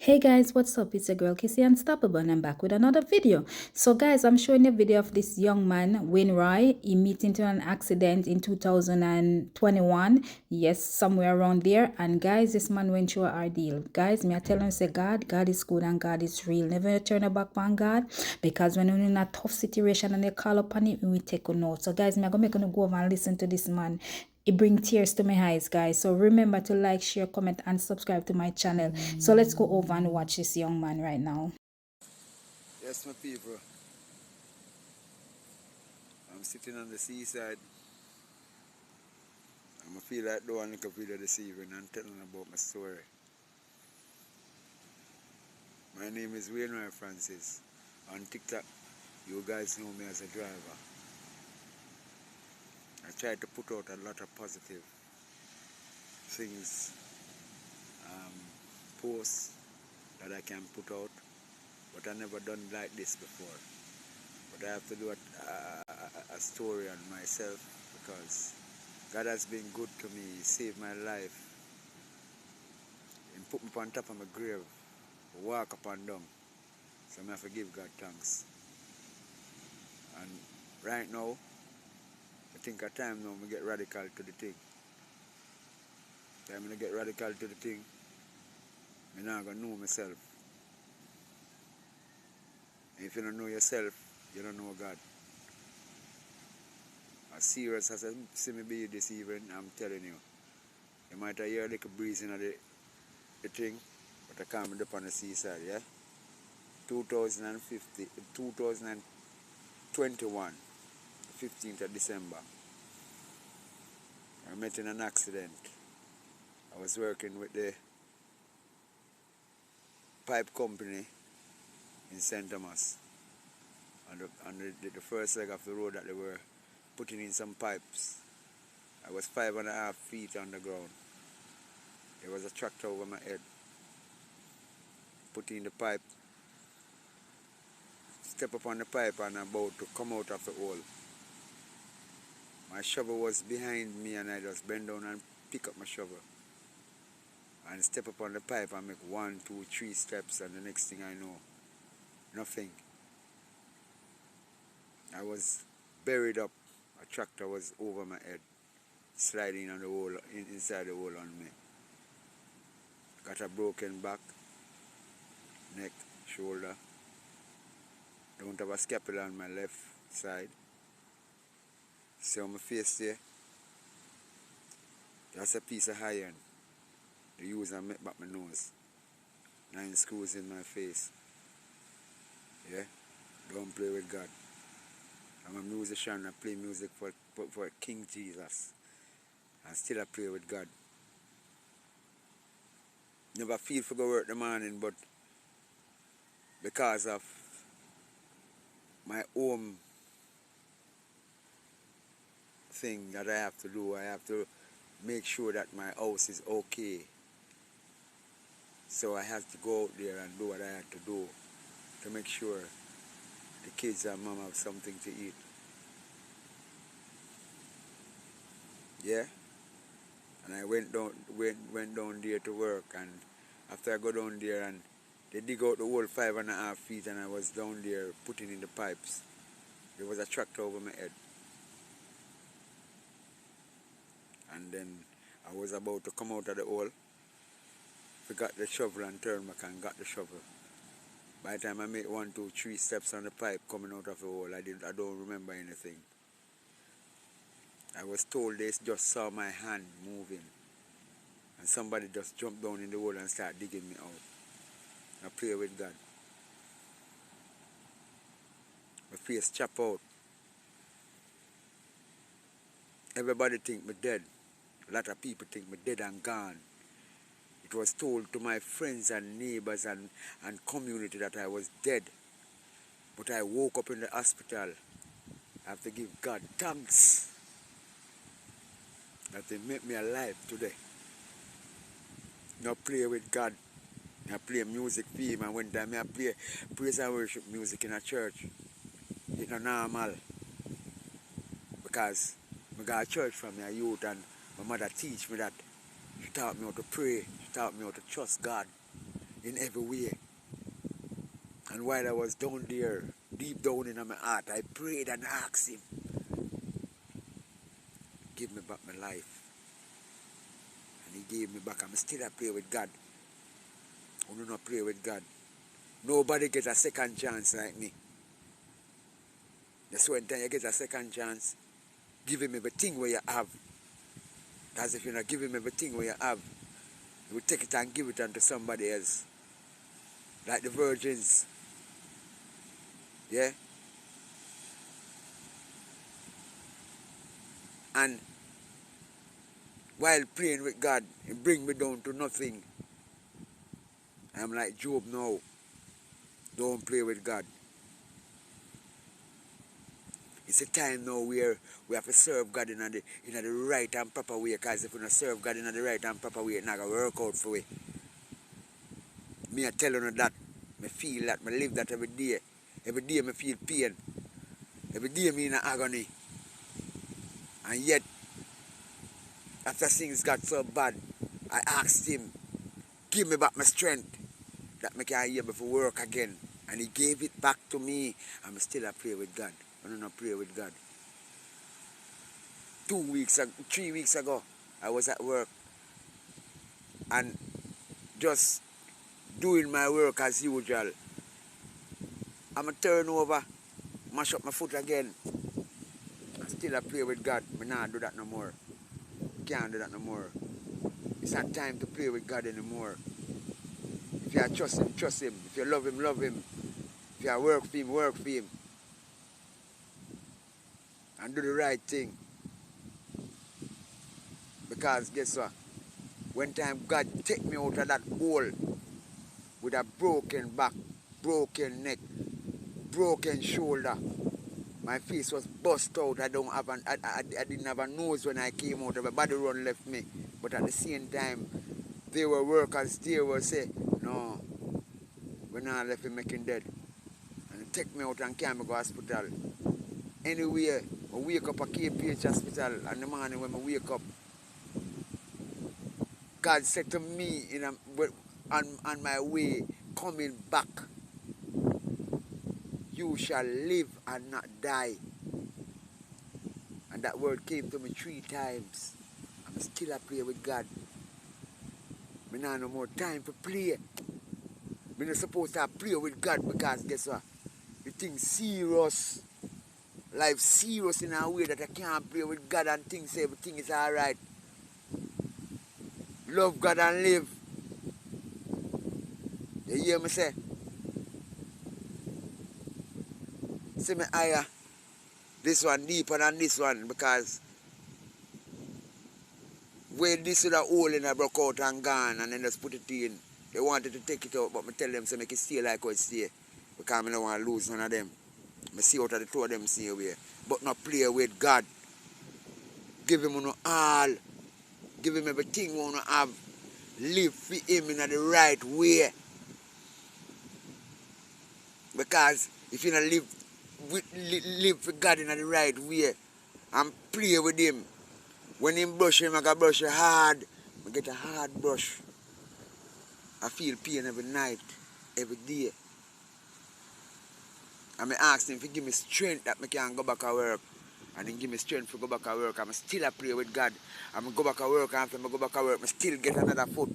Hey guys, what's up? It's your girl Kissy Unstoppable and I'm back with another video. So guys, I'm showing a video of this young man, Wayne Roy. He met into an accident in 2021. Yes, somewhere around there. And guys, this man went through our deal. Guys, me I tell him say God is good and God is real. Never turn your back on God. Because when you're in a tough situation and they call upon him, we take a note. So guys, me I gonna go over and listen to this man. It brings tears to my eyes, guys. So remember to like, share, comment, and subscribe to my channel. So let's go over and watch this young man right now. Yes, my people. I'm sitting on the seaside. I feel like doing a video this evening and telling about my story. My name is Wayne Roy Francis. On TikTok, you guys know me as a driver. I try to put out a lot of positive things, posts that I can put out, but I never done like this before. But I have to do a story on myself because God has been good to me. He saved my life and put me on top of my grave, walk up and down. So I have to give God thanks. And right now, I think at time now I get radical to the thing. Time I get radical to the thing, I'm not gonna know myself. And if you don't know yourself, you don't know God. As serious as I see me be this evening, I'm telling you. You might hear a little breeze in the thing, but I can't be up on the seaside, yeah? 2021, 15th of December. I met in an accident. I was working with the pipe company in St. Thomas. On the first leg of the road that they were putting in some pipes. I was 5.5 feet on the ground. There was a tractor over my head. Put in the pipe, step up on the pipe and about to come out of the hole. My shovel was behind me and I just bend down and pick up my shovel. And step up on the pipe and make 1, 2, 3 steps, and the next thing I know, nothing. I was buried up. A tractor was over my head, sliding on the hole, inside the hole on me. Got a broken back, neck, shoulder. Don't have a scapula on my left side. See on my face there? That's a piece of iron. They use and make back my nose. 9 screws in my face. Yeah? Don't play with God. I'm a musician. I play music for King Jesus. And still I play with God. Never feel for go work the morning, but because of my own thing that I have to do, I have to make sure that my house is okay. So I have to go out there and do what I have to do to make sure the kids and mom have something to eat. Yeah? And I went down there to work, and after I go down there and they dig out the whole 5.5 feet and I was down there putting in the pipes. There was a tractor over my head. And then I was about to come out of the hole. Forgot the shovel and turned back and got the shovel. By the time I made 1, 2, 3 steps on the pipe coming out of the hole, I don't remember anything. I was told they just saw my hand moving. And somebody just jumped down in the hole and started digging me out. I pray with God. My face chop out. Everybody think me dead. A lot of people think me dead and gone. It was told to my friends and neighbors and community that I was dead. But I woke up in the hospital. I have to give God thanks that He made me alive today. Now play with God. I play music for Him, and when time I play praise and worship music in a church, it's not normal. Because I got to church from my youth and my mother teach me that. She taught me how to pray. She taught me how to trust God. in every way. And while I was down there, deep down in my heart, I prayed and asked him, give me back my life. And he gave me back. I'm still a pray with God. I do not pray with God. Nobody gets a second chance like me. That's when time you get a second chance, give him everything where you have. As if you're not giving him everything where you have, you will take it and give it unto somebody else. Like the virgins. Yeah? And while praying with God, He bring me down to nothing. I'm like Job now. Don't play with God. It's a time now where we have to serve God in the right and proper way. Because if we don't serve God in the right and proper way, it's not going to work out for we. Me I tell you that. I feel that. I live that every day. Every day I feel pain. Every day I'm in agony. And yet, after things got so bad, I asked Him, give me back my strength that I can be able to work again. And He gave it back to me. I'm still a pray with God. I'm not pray with God. 3 weeks ago, I was at work and just doing my work as usual. I'm a turn over, mash up my foot again. I still a pray with God. I not do that no more. Can't do that no more. It's not time to play with God anymore. If you trust Him, trust Him. If you love Him, love Him. If you work for Him, work for Him. And do the right thing. Because guess what? When time God take me out of that hole with a broken back, broken neck, broken shoulder, my face was bust out. I didn't have a nose when I came out. My body run left me. But at the same time, there were workers there were say, no, we're not left him making dead. And they take me out and carry me to hospital. Anyway, I wake up at KPH hospital and the morning when I wake up, God said to me on my way coming back, you shall live and not die. And that word came to me 3 times. I'm still a play with God. I don't no more time to play. I'm not supposed to play with God because guess what? The thing's serious. Life serious in a way that I can't play with God and think say everything is alright. Love God and live. You hear me say? See me higher. This one deeper than this one because when this is a hole in a broke out and gone and then just put it in. They wanted to take it out but I tell them to make it stay like how it stay. Because I don't want to lose none of them. I see out of the 2 of them see away. But not play with God. Give Him all. Give Him everything we want to have. Live for Him in the right way. Because if you don't live for God in the right way and play with Him, when Him brush Him, I can brush you hard. I get a hard brush. I feel pain every night, every day. And I ask Him to give me strength that I can go back to work. And then give me strength to go back to work. I'm still a pray with God. I'm go back to work, and after I go back to work, I still get another foot.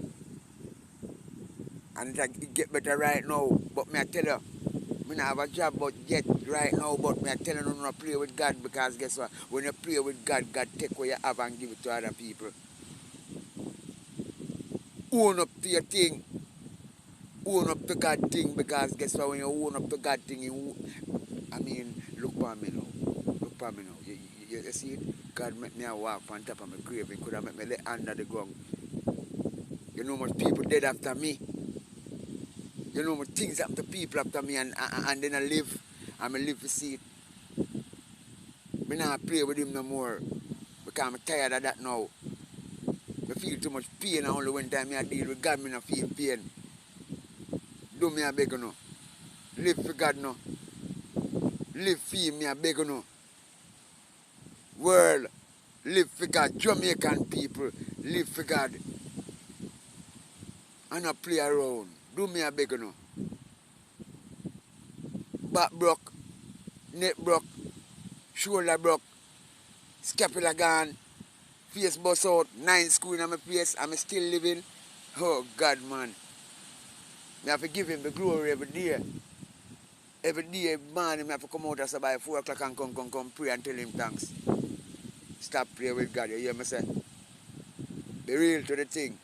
And it get better right now. But me I tell you, I don't have a job but yet right now, but me I tell you not to play with God because guess what? When you play with God, God take what you have and give it to other people. Own up to your thing. Own up to God thing because guess what? When you own up to God thing, look for me now. Look for me now. You see it? God make me walk on top of my grave. He could have made me lay under the ground. You know much people dead after me. You know much things happen to people after me and then I live. And I live to see it. I not play with Him no more. Because I'm tired of that now. I feel too much pain and only one time I deal with God, I don't feel pain. Do me a beg you know. Live for God now. Live for Him, me a beg you know. World, live for God. Jamaican people, live for God. And not play around. Do me a beg you know. Back broke, neck broke, shoulder broke, scapula gone, face bust out, 9 screw in my face, I'm still living. Oh God, man. I have to give him the glory every day. Every day, man, I have to come out as by 4 o'clock and come pray and tell him thanks. Stop praying with God, you hear me say? Be real to the thing.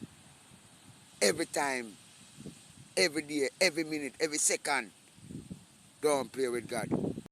Every time, every day, every minute, every second, don't play with God.